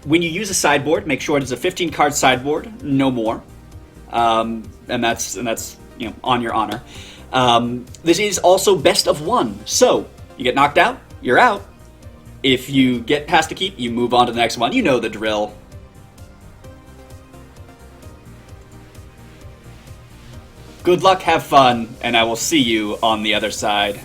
When you use a sideboard, make sure it is a 15-card sideboard, no more, and that's on your honor. This is also best of one, so you get knocked out, you're out. If you get past the keep, you move on to the next one. You know the drill. Good luck, have fun, and I will see you on the other side.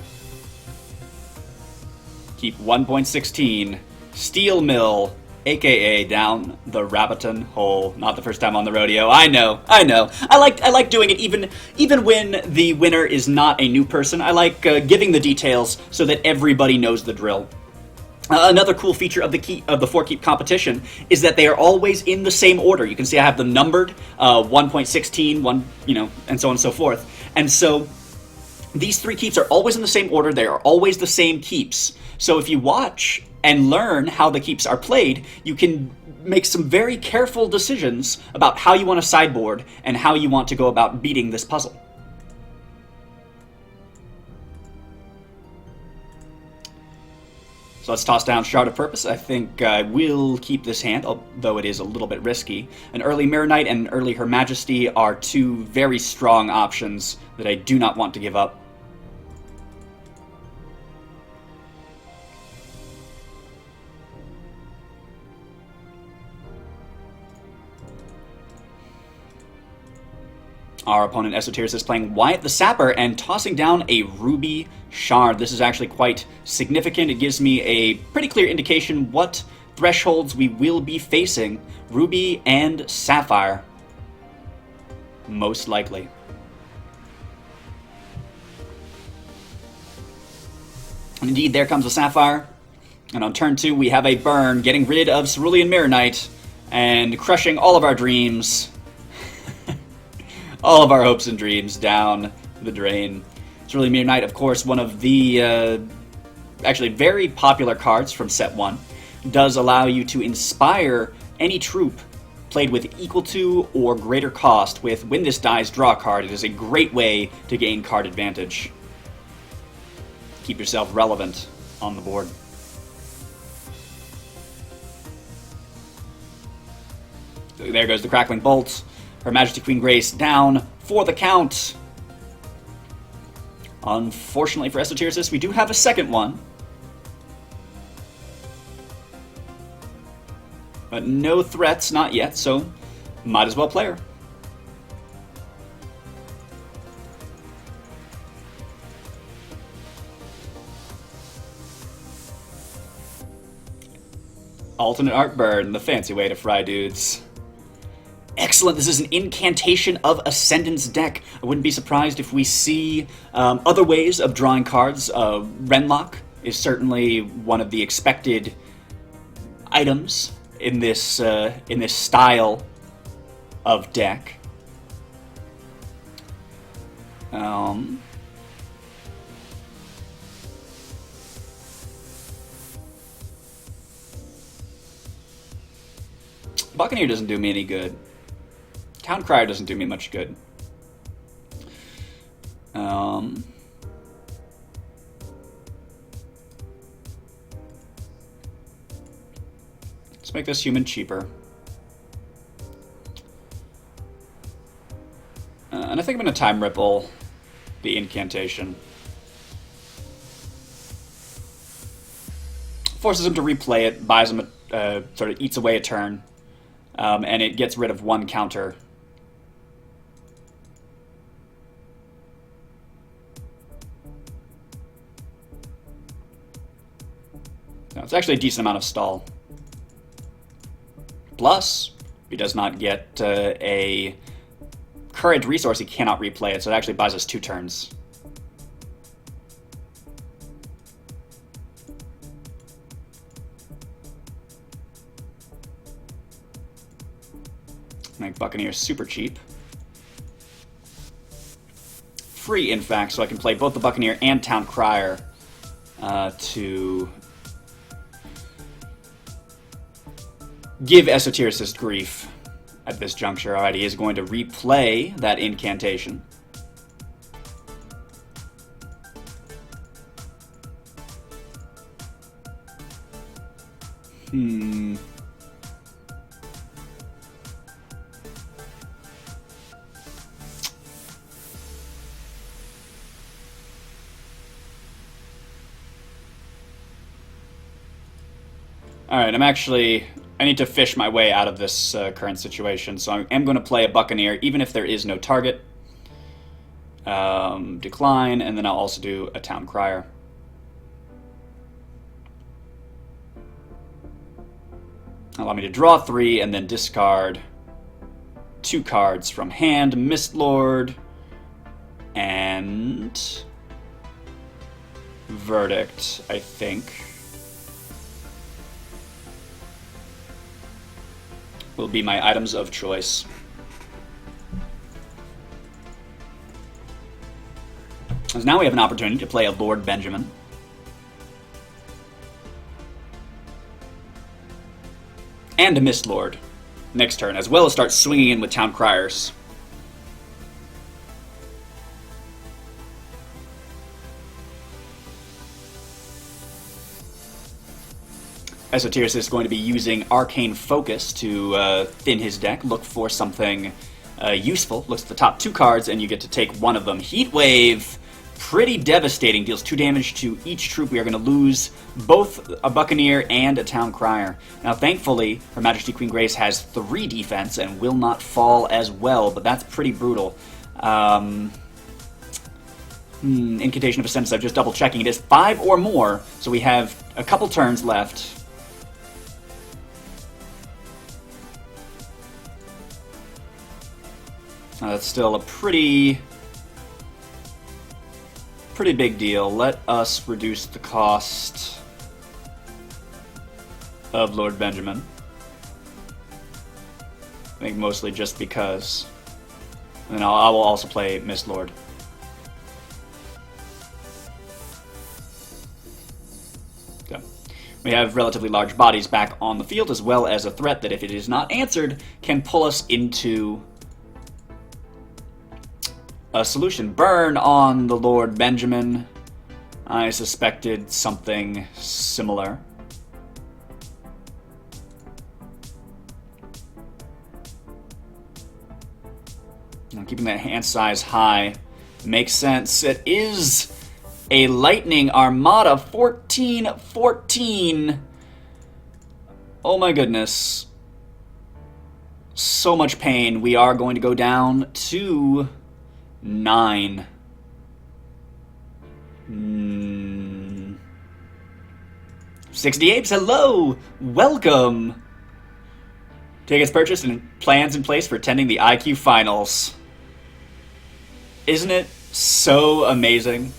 Keep 1.16, Steel Mill, aka down the Rabbiton hole. Not the first time on the rodeo. I know. I like doing it even when the winner is not a new person. I like giving the details so that everybody knows the drill. Another cool feature of the 4Keep competition is that they are always in the same order. You can see I have them numbered, 1.16, and so on and so forth. And so these 3 keeps are always in the same order. They are always the same keeps. So if you watch and learn how the keeps are played, you can make some very careful decisions about how you want to sideboard and how you want to go about beating this puzzle. So let's toss down Shard of Purpose. I think I will keep this hand, although it is a little bit risky. An early Mirror Knight and an early Her Majesty are 2 very strong options that I do not want to give up. Our opponent, Esotericist, is playing Wyatt the Sapper and tossing down a Ruby Shard. This is actually quite significant. It gives me a pretty clear indication what thresholds we will be facing. Ruby and Sapphire. Most likely. And indeed, there comes the Sapphire. And on turn 2, we have a burn, getting rid of Cerulean Mirror Knight and crushing all of our dreams. All of our hopes and dreams down the drain. Cerulean Mirror Knight, of course, one of the actually very popular cards from set 1. Does allow you to inspire any troop played with equal to or greater cost with when this dies, draw a card. It is a great way to gain card advantage. Keep yourself relevant on the board. So there goes the Crackling Bolt. Her Majesty Queen Grace down for the count. Unfortunately for Esotericist, we do have a second one. But no threats, not yet, so might as well play her. Alternate Art Burn, the fancy way to fry dudes. Excellent, this is an Incantation of Ascendance deck. I wouldn't be surprised if we see other ways of drawing cards. Renlock is certainly one of the expected items in this style of deck. Buccaneer doesn't do me any good. Town Crier doesn't do me much good. Let's make this human cheaper. And I think I'm going to Time Ripple the Incantation. Forces him to replay it, buys him sort of eats away a turn, and it gets rid of 1 counter. Now, it's actually a decent amount of stall. Plus, if he does not get a current resource, he cannot replay it, so it actually buys us 2 turns. Make Buccaneer super cheap. Free, in fact, so I can play both the Buccaneer and Town Crier to give Esotericist grief at this juncture. Alright, he is going to replay that Incantation. Alright, I need to fish my way out of this current situation, so I am going to play a Buccaneer, even if there is no target. Decline, and then I'll also do a Town Crier. Allow me to draw 3, and then discard 2 cards from hand, Mistlord, and Verdict, I think. Will be my items of choice. So now we have an opportunity to play a Lord Benjamin. And a Mistlord next turn, as well as start swinging in with Town Criers. Esotericist is going to be using Arcane Focus to thin his deck, look for something useful. Looks at the top 2 cards, and you get to take one of them. Heatwave, pretty devastating, deals 2 damage to each troop. We are going to lose both a Buccaneer and a Town Crier. Now, thankfully, Her Majesty Queen Grace has 3 defense and will not fall as well, but that's pretty brutal. Incantation of Ascendance, I'm just double checking. It is 5 or more, so we have a couple turns left. That's still a pretty big deal. Let us reduce the cost of Lord Benjamin. I think mostly just because. And then I will also play Mistlord. So, we have relatively large bodies back on the field, as well as a threat that, if it is not answered, can pull us into a solution. Burn on the Lord Benjamin. I suspected something similar. Now, keeping that hand size high makes sense. It is a Lightning Armada 14-14. Oh my goodness. So much pain. We are going to go down to 9. 60 Apes, hello! Welcome! Tickets purchased and plans in place for attending the IQ Finals. Isn't it so amazing?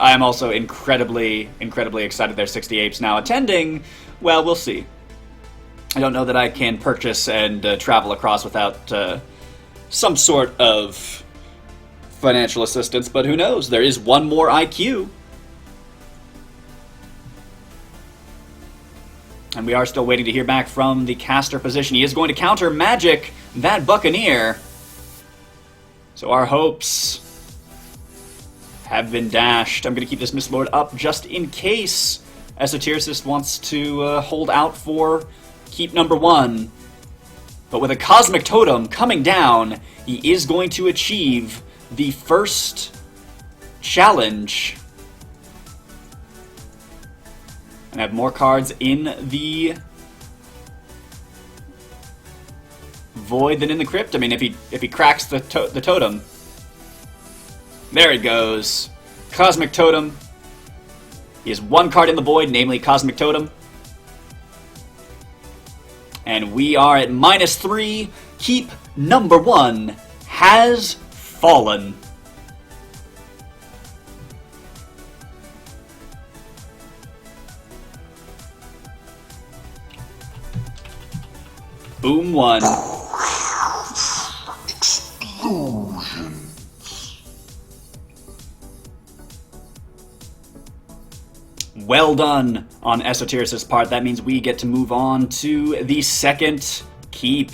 I am also incredibly excited there's 60 Apes now attending. Well, we'll see. I don't know that I can purchase and travel across without some sort of financial assistance, but who knows? There is one more IQ. And we are still waiting to hear back from the caster position. He is going to counter magic that Buccaneer. So our hopes have been dashed. I'm going to keep this Mistlord up just in case Esotericist wants to hold out for keep number 1. But with a Cosmic Totem coming down, he is going to achieve the first challenge. And have more cards in the void than in the crypt. I mean, if he cracks the totem. There he goes. Cosmic Totem. He has 1 card in the void, namely Cosmic Totem. And we are at -3. Keep number 1 has fallen. Boom 1. Well done on Esotericist's part. That means we get to move on to the second keep.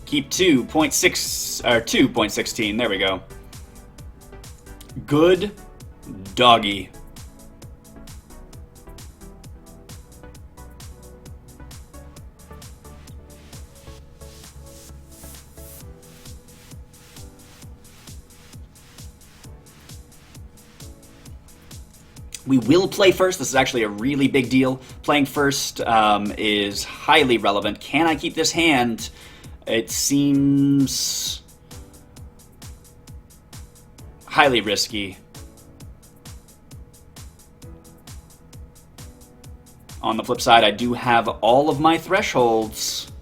Keep 2.6 or 2.16. There we go. Good doggy. We will play first. This is actually a really big deal. Playing first is highly relevant. Can I keep this hand? It seems highly risky. On the flip side, I do have all of my thresholds.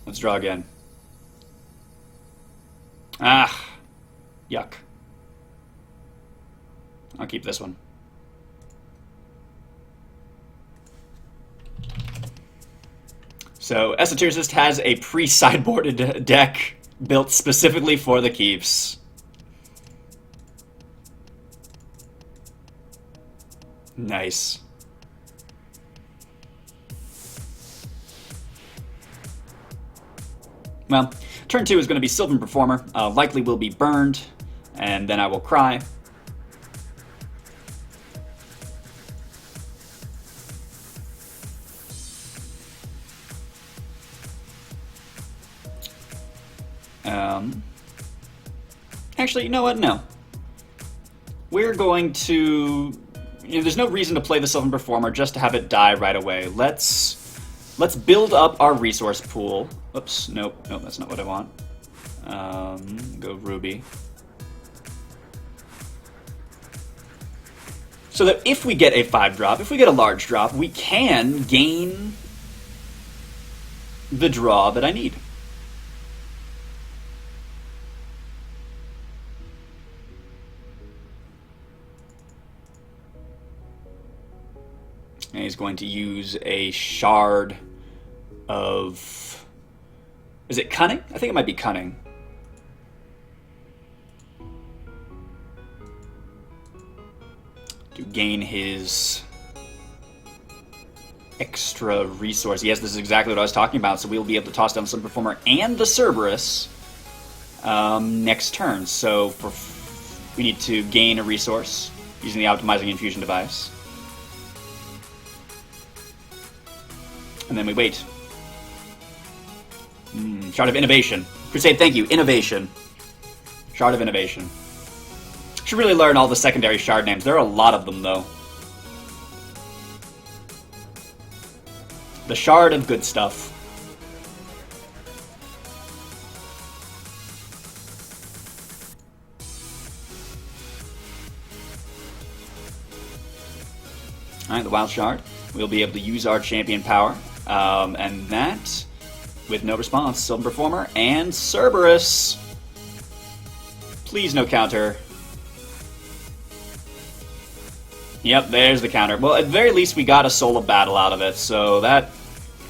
Let's draw again. Ah, yuck. I'll keep this one. So, Esotericist has a pre-sideboarded deck built specifically for the keeps. Nice. Well, turn 2 is going to be Sylvan Performer. Likely will be burned, and then I will cry. Actually, you know what? No. We're going to... there's no reason to play the Sylvan Performer just to have it die right away. Let's build up our resource pool. Oops, nope, that's not what I want. Go Ruby. So that if we get a 5-drop, if we get a large drop, we can gain the draw that I need. And he's going to use a shard of... Is it Cunning? I think it might be Cunning. To gain his extra resource. Yes, this is exactly what I was talking about. So we'll be able to toss down the Sylvan Performer and the Cerberus next turn. So we need to gain a resource using the Optimizing Infusion device. And then we wait. Shard of Innovation. Crusade, thank you. Innovation. Shard of Innovation. Should really learn all the secondary shard names. There are a lot of them, though. The Shard of Good Stuff. Alright, the Wild Shard. We'll be able to use our champion power. And that, with no response, Sylvan Performer and Cerberus. Please no counter. Yep, there's the counter. Well, at the very least, we got a Soul of Battle out of it, so that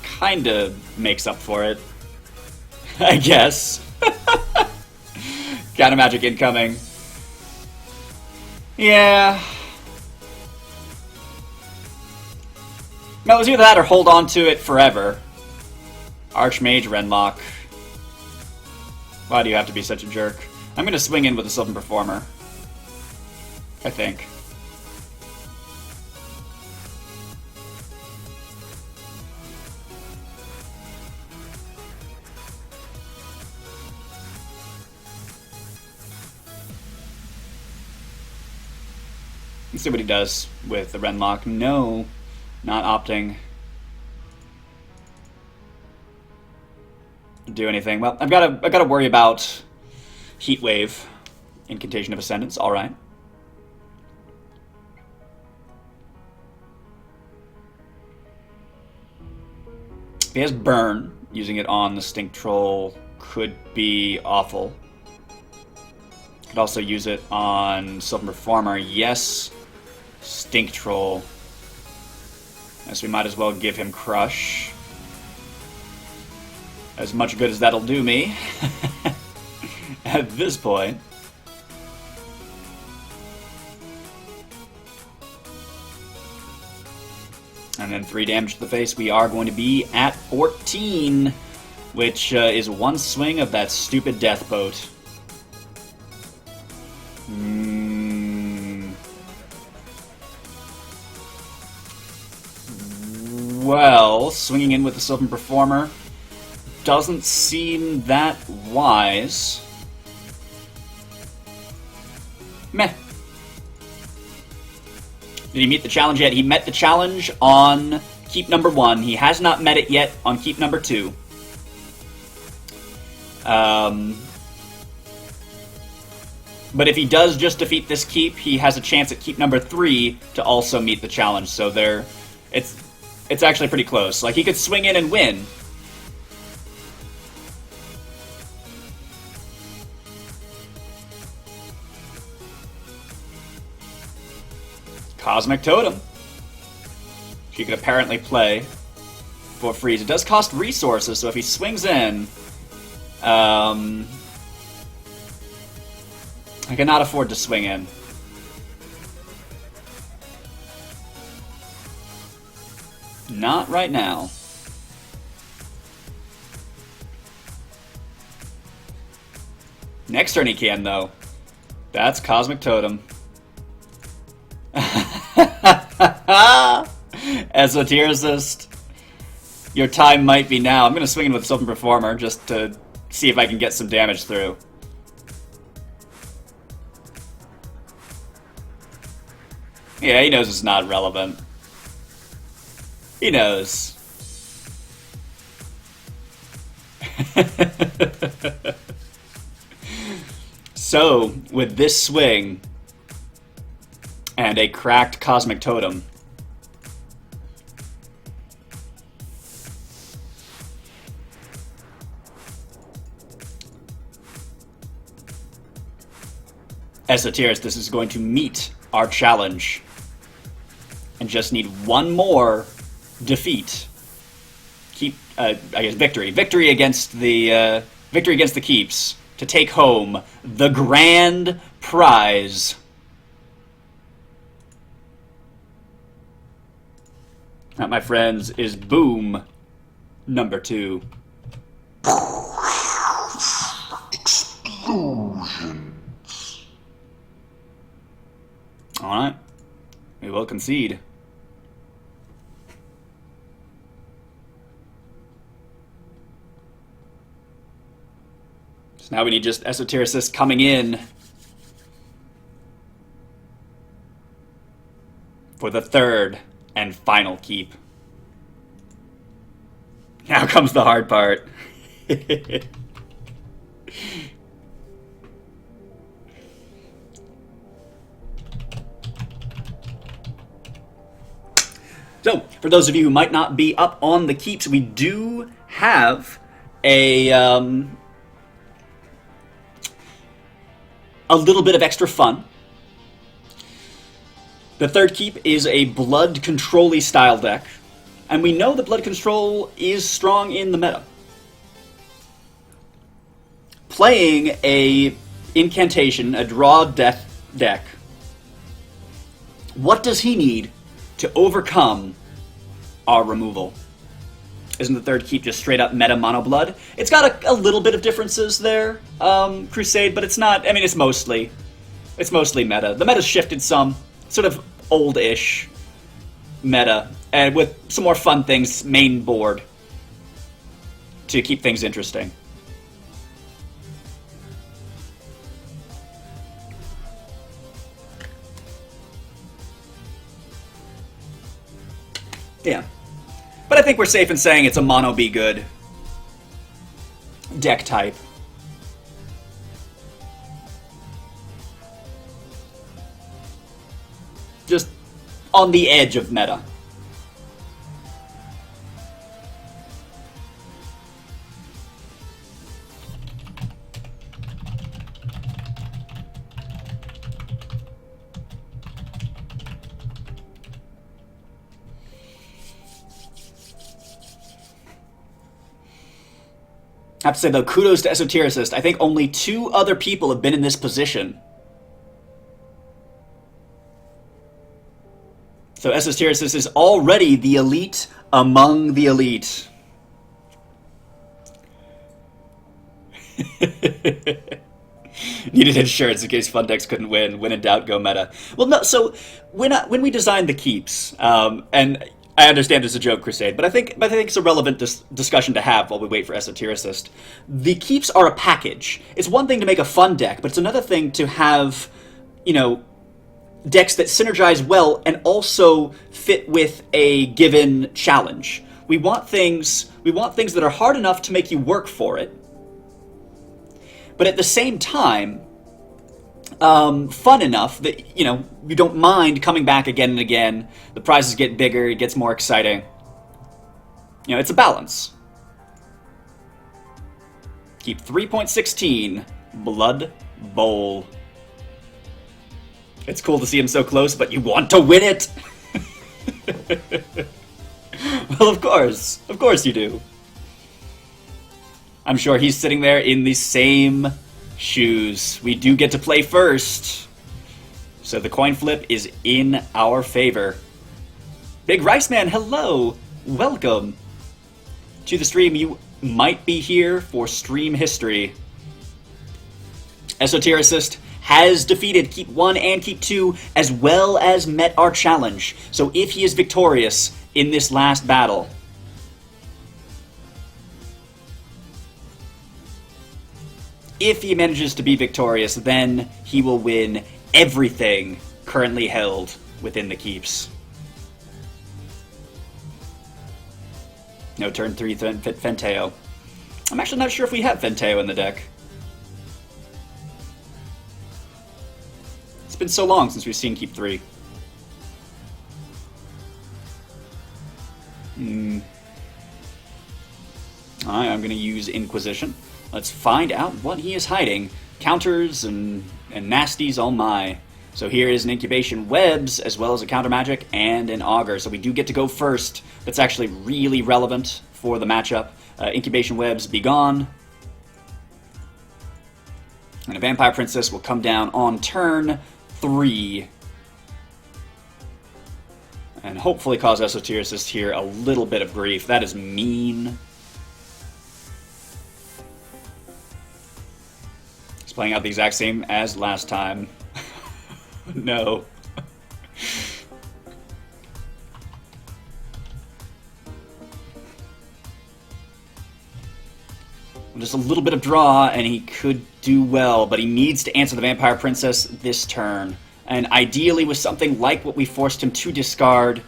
kind of makes up for it. I guess. Counter magic incoming. Yeah. No, it was either that or hold on to it forever. Archmage Renlock. Why do you have to be such a jerk? I'm going to swing in with the Sylvan Performer. I think. Let's see what he does with the Renlock. No, not opting to do anything. Well, I've got to worry about Heat Wave, Incantation of Ascendance. All right. If he has Burn, using it on the Stink Troll could be awful. Could also use it on Sylvan Performer. Yes, Stink Troll. Yes, we might as well give him Crush. As much good as that'll do me. At this point. And then 3 damage to the face. We are going to be at 14. Which is one swing of that stupid Death Boat. Well, swinging in with the Sylvan Performer doesn't seem that wise. Meh. Did he meet the challenge yet? He met the challenge on keep number 1. He has not met it yet on keep number 2. But if he does just defeat this keep, he has a chance at keep number 3 to also meet the challenge. So it's actually pretty close. Like, he could swing in and win. Cosmic Totem. She could apparently play for freeze. It does cost resources, so if he swings in, I cannot afford to swing in. Not right now. Next turn he can, though. That's Cosmic Totem. Esotericist. Your time might be now. I'm going to swing in with Sylvan Performer just to see if I can get some damage through. Yeah, he knows it's not relevant. He knows. So, with this swing and a cracked Cosmic Totem, Esotericist, this is going to meet our challenge and just need one more defeat. I guess victory against the keeps to take home the grand prize. That, my friends, is boom number 2. Explosion. Alright. We will concede. So now we need just Esotericist coming in for the third and final keep. Now comes the hard part. So, for those of you who might not be up on the keeps, we do have a little bit of extra fun. The third keep is a blood control-y style deck, and we know that blood control is strong in the meta. Playing a incantation, a draw death deck, what does he need to overcome our removal? Isn't the third keep just straight up meta mono blood? It's got a little bit of differences there, Crusade, but it's not. I mean, it's mostly meta. The meta's shifted some, sort of old-ish meta, and with some more fun things main board to keep things interesting. Yeah. But I think we're safe in saying it's a mono be good deck type. Just on the edge of meta. I have to say, though, kudos to Esotericist. I think only 2 other people have been in this position. So Esotericist is already the elite among the elite. Needed insurance in case fun decks couldn't win. When in doubt, go meta. Well, no, so when we designed the keeps, and I understand it's a joke, Crusade, but I think it's a relevant discussion to have while we wait for Esotericist. The keeps are a package. It's one thing to make a fun deck, but it's another thing to have, decks that synergize well and also fit with a given challenge. We want things that are hard enough to make you work for it, but at the same time, fun enough that, you don't mind coming back again and again. The prizes get bigger, it gets more exciting. It's a balance. Keep 3.16, Blood Bowl. It's cool to see him so close, but you want to win it! Well, of course you do. I'm sure he's sitting there in the same shoes. We do get to play first, so the coin flip is in our favor. Big Rice Man, hello! Welcome to the stream. You might be here for stream history. Esotericist has defeated Keep 1 and Keep 2, as well as met our challenge. So if he is victorious in this last battle, if he manages to be victorious, then he will win everything currently held within the Keeps. No turn 3 Fenteo. I'm actually not sure if we have Fenteo in the deck. It's been so long since we've seen Keep 3. I'm going to use Inquisition. Let's find out what he is hiding. Counters and nasties, oh my. So here is an Incubation Webs, as well as a Counter Magic and an Augur. So we do get to go first. That's actually really relevant for the matchup. Incubation Webs, be gone. And a Vampire Princess will come down on turn 3. And hopefully cause Esotericist here a little bit of grief. That is mean. It's playing out the exact same as last time. No. Just a little bit of draw, and he could do well, but he needs to answer the Vampire Princess this turn. And ideally with something like what we forced him to discard.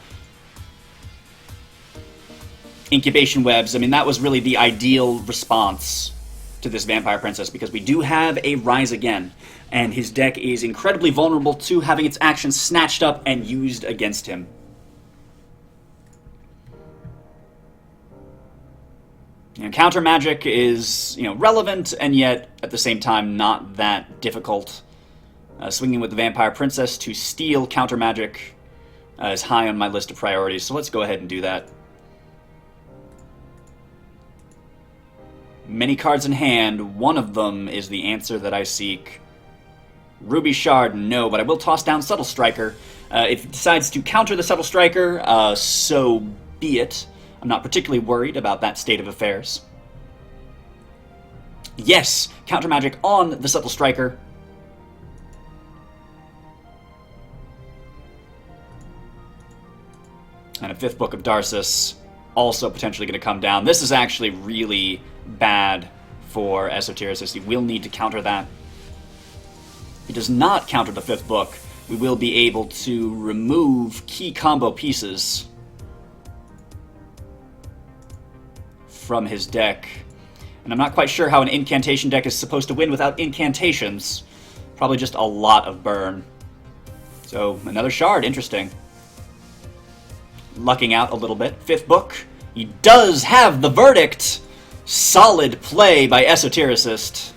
Incubation Webs. I mean, that was really the ideal response to this Vampire Princess, because we do have a Rise Again, and his deck is incredibly vulnerable to having its actions snatched up and used against him. Counter Magic is, relevant, and yet, at the same time, not that difficult. Swinging with the Vampire Princess to steal Counter Magic is high on my list of priorities, so let's go ahead and do that. Many cards in hand, one of them is the answer that I seek. Ruby Shard, no, but I will toss down Subtle Striker. If it decides to counter the Subtle Striker, so be it. I'm not particularly worried about that state of affairs. Yes, Counter Magic on the Subtle Striker. And a 5th Book of Darcis, also potentially going to come down. This is actually really bad for Esotericist. He will need to counter that. If he does not counter the 5th book, we will be able to remove key combo pieces from his deck. And I'm not quite sure how an incantation deck is supposed to win without incantations. Probably just a lot of burn. So, another shard, interesting. Lucking out a little bit. 5th book. He does have the verdict! Solid play by Esotericist.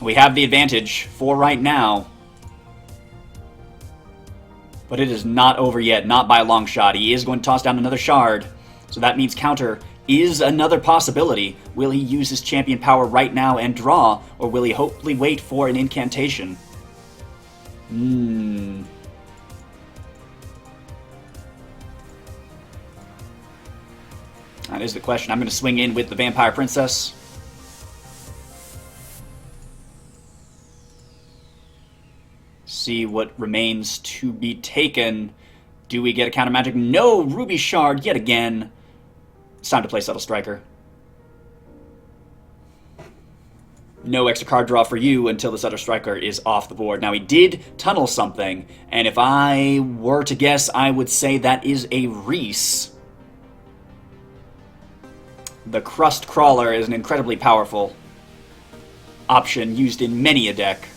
We have the advantage for right now. But it is not over yet, not by a long shot. He is going to toss down another shard. So that means counter is another possibility. Will he use his champion power right now and draw, or will he hopefully wait for an incantation? That is the question. I'm going to swing in with the Vampire Princess. See what remains to be taken. Do we get a Counter Magic? No! Ruby Shard yet again. It's time to play Subtle Striker. no extra card draw for you until this other striker is off the board. Now, he did tunnel something, and if I were to guess, I would say that is a Reese. The Crust Crawler is an incredibly powerful option used in many a deck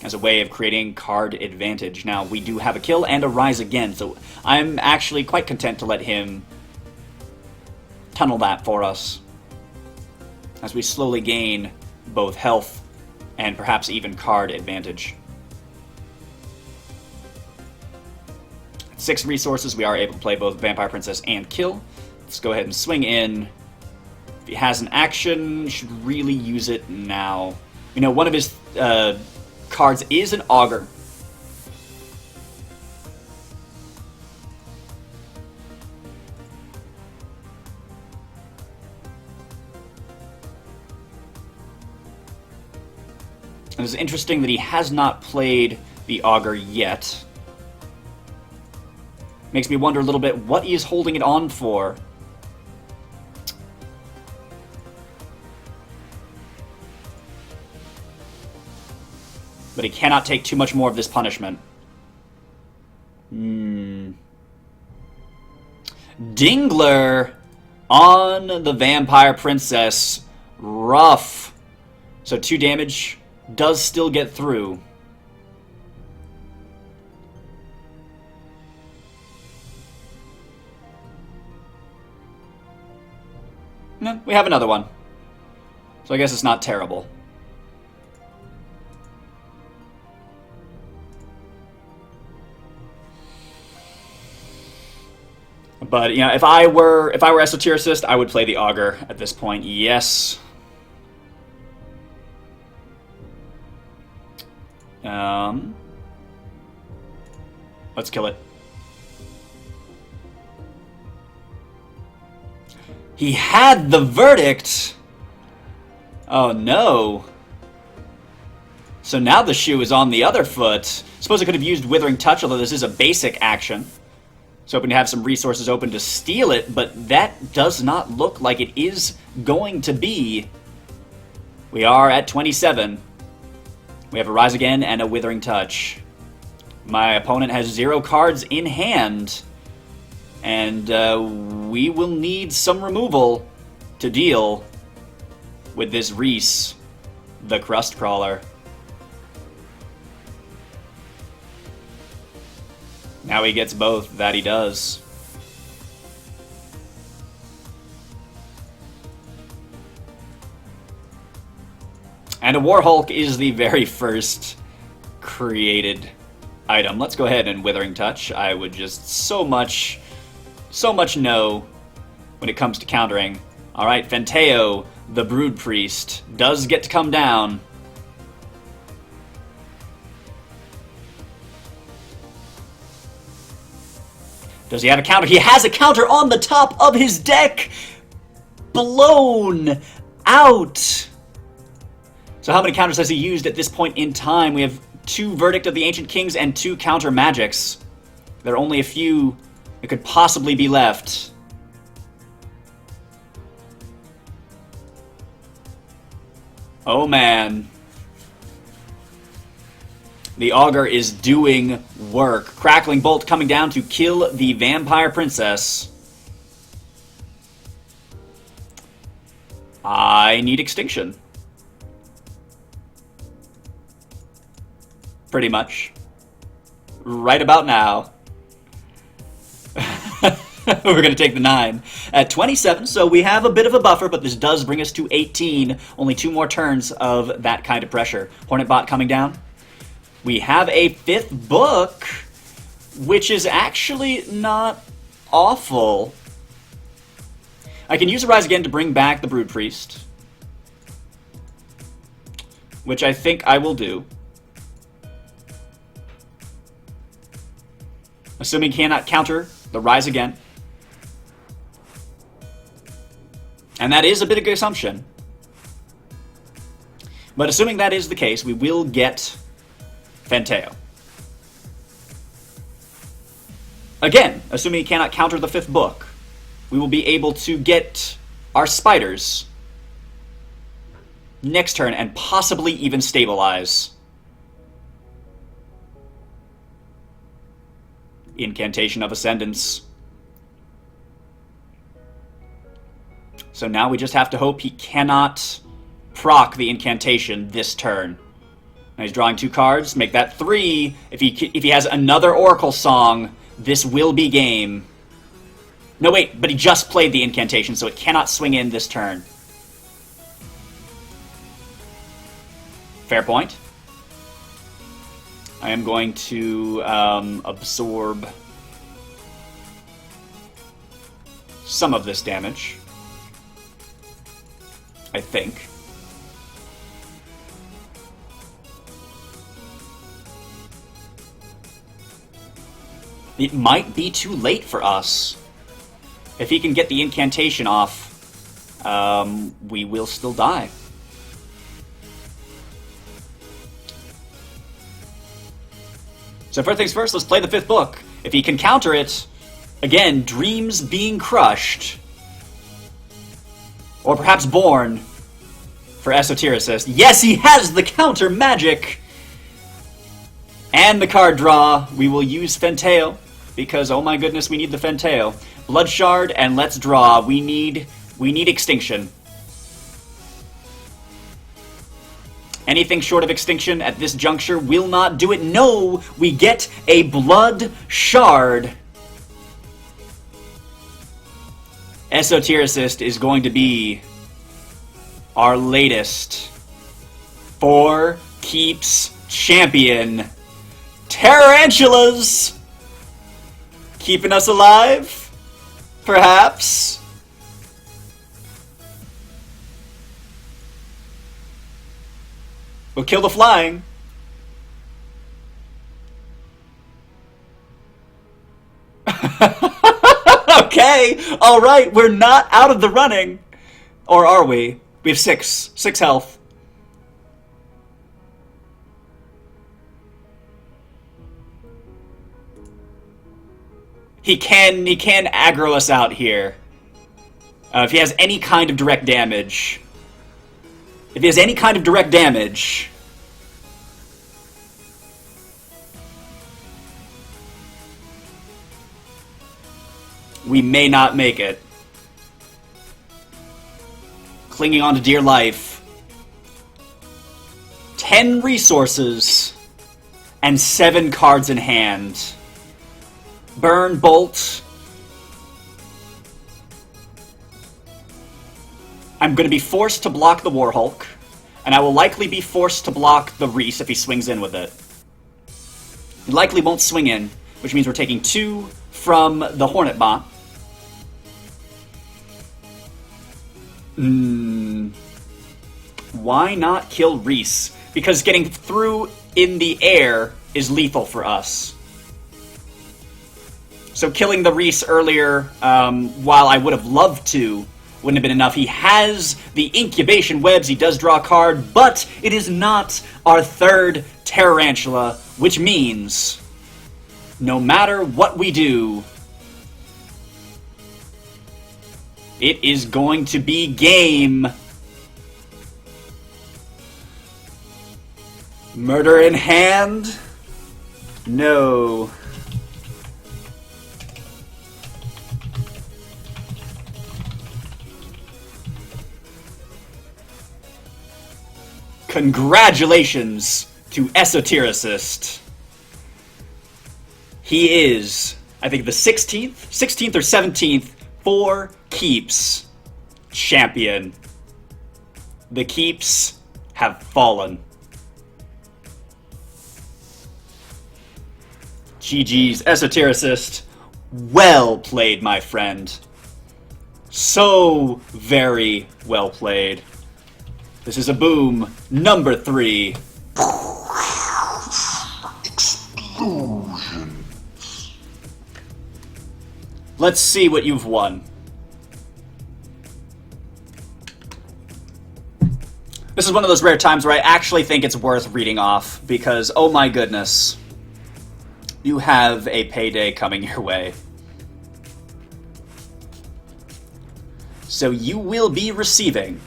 as a way of creating card advantage. Now, we do have a kill and a rise again, so I'm actually quite content to let him tunnel that for us as we slowly gain both health and perhaps even card advantage. At 6 resources, we are able to play both Vampire Princess and kill. Let's go ahead and swing in. If he has an action, should really use it now. You know, one of his cards is an Augur. It is interesting that he has not played the Augur yet. Makes me wonder a little bit what he is holding it on for. But he cannot take too much more of this punishment. Dingler on the Vampire Princess. Rough. So 2 damage does still get through. No, we have another one. So I guess it's not terrible. But, you know, if I were Esotericist, I would play the Augur at this point. Yes. Let's kill it. He had the verdict! Oh no. So now the shoe is on the other foot. Suppose I could have used Withering Touch, although this is a basic action. So hoping to have some resources open to steal it, but that does not look like it is going to be. We are at 27. We have a Rise Again and a Withering Touch. My opponent has 0 cards in hand. And we will need some removal to deal with this Reese, the Crust Crawler. Now he gets both. That he does. And a Warhulk is the very first created item. Let's go ahead and Withering Touch. I would just so much know when it comes to countering. Alright, Fenteo, the Brood Priest, does get to come down. Does he have a counter? He has a counter on the top of his deck! Blown out! So how many counters has he used at this point in time? We have 2 Verdict of the Ancient Kings and 2 Counter Magics. There are only a few that could possibly be left. Oh man. The Augur is doing work. Crackling Bolt coming down to kill the Vampire Princess. I need Extinction. Pretty much. Right about now. We're going to take the 9 at 27, so we have a bit of a buffer, but this does bring us to 18. Only 2 more turns of that kind of pressure. Hornet Bot coming down. We have a 5th book, which is actually not awful. I can use a Rise Again to bring back the Brood Priest, which I think I will do. Assuming he cannot counter the Rise Again. And that is a bit of an assumption. But assuming that is the case, we will get Fenteo. Again, assuming he cannot counter the 5th book, we will be able to get our spiders next turn and possibly even stabilize. Incantation of Ascendance. So now we just have to hope he cannot proc the incantation this turn. Now he's drawing 2 cards, make that 3. If he has another Oracle Song, this will be game. No, wait, but he just played the incantation, so it cannot swing in this turn. Fair point. I am going to absorb some of this damage, I think. It might be too late for us. If he can get the incantation off, we will still die. So first things first, let's play the 5th book. If he can counter it, again, Dreams Being Crushed. Or perhaps Born for Esotericist. Yes, he has the counter magic! And the card draw. We will use Fenteo, because, oh my goodness, we need the Fenteo. Blood Shard, and let's draw. We need Extinction. Anything short of Extinction at this juncture will not do it. No, we get a Blood Shard. Esotericist is going to be our latest 4Keeps champion. Tarantulas! Keeping us alive? Perhaps? We'll kill the flying. Okay, alright, we're not out of the running. Or are we? We have 6 health. He can aggro us out here. If he has any kind of direct damage. If he has any kind of direct damage, we may not make it. Clinging on to dear life. 10 resources and 7 cards in hand. Burn, Bolt. I'm going to be forced to block the Warhulk, and I will likely be forced to block the Reese if he swings in with it. He likely won't swing in, which means we're taking 2 from the Hornet Bot. Why not kill Reese? Because getting through in the air is lethal for us. So killing the Reese earlier, while I would have loved to, wouldn't have been enough. He has the incubation webs, he does draw a card, but it is not our 3rd Tarantula, which means no matter what we do, it is going to be game. Murder in hand? No. Congratulations to Esotericist. He is, I think, the 16th or 17th 4Keeps champion. The Keeps have fallen. GG's, Esotericist. Well played, my friend. So very well played. This is a boom, number 3. Explosion. Let's see what you've won. This is one of those rare times where I actually think it's worth reading off, because, oh my goodness, you have a payday coming your way. So you will be receiving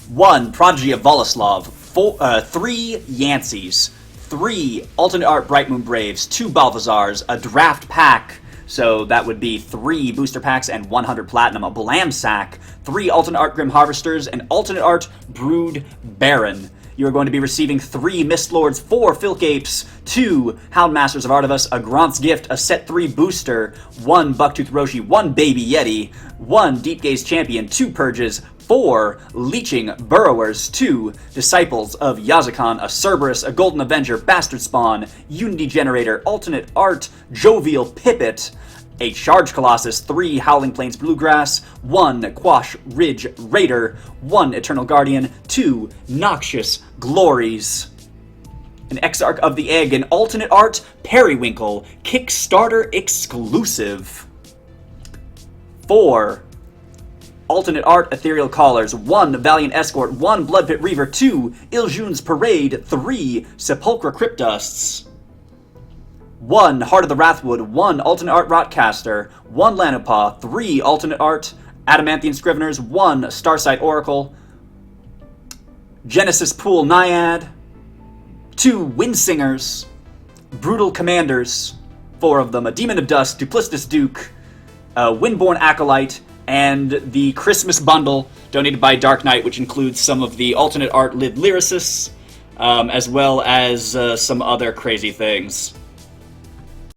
1 Prodigy of Voloslav, 3 Yanceys, 3 alternate art Bright Moon Braves, 2 Balthazars, a draft pack, so that would be 3 booster packs and 100 platinum, a Blam Sack, 3 alternate art Grim Harvesters, an alternate art Brood Baron. You are going to be receiving 3 Mist Lords, 4 4Keeps, 2 Hound Masters of Artivus, a Grant's Gift, a Set 3 booster, 1 Bucktooth Roshi, 1 Baby Yeti, 1 Deep Gaze Champion, 2 Purges, 4 Leeching Burrowers, 2 Disciples of Yazakon, a Cerberus, a Golden Avenger, Bastard Spawn, Unity Generator, Alternate Art, Jovial Pipit, a Charge Colossus, 3 Howling Plains Bluegrass, 1 Quash Ridge Raider, 1 Eternal Guardian, 2 Noxious Glories, an Exarch of the Egg, an alternate art Periwinkle, Kickstarter exclusive, 4 alternate art Ethereal Callers, 1 Valiant Escort, 1 Blood Pit Reaver, 2 Iljune's Parade, 3 Sepulchra Cryptusts, 1 Heart of the Wrathwood, 1 alternate art Rotcaster, 1 Lanopaw, 3 alternate art Adamanthian Scriveners, 1 Starsight Oracle, Genesis Pool Naiad, 2 Windsingers, Brutal Commanders, 4 of them, a Demon of Dusk, Duplicitous Duke, Windborn Acolyte, and the Christmas Bundle donated by Dark Knight, which includes some of the alternate art Lid Lyricists, as well as some other crazy things.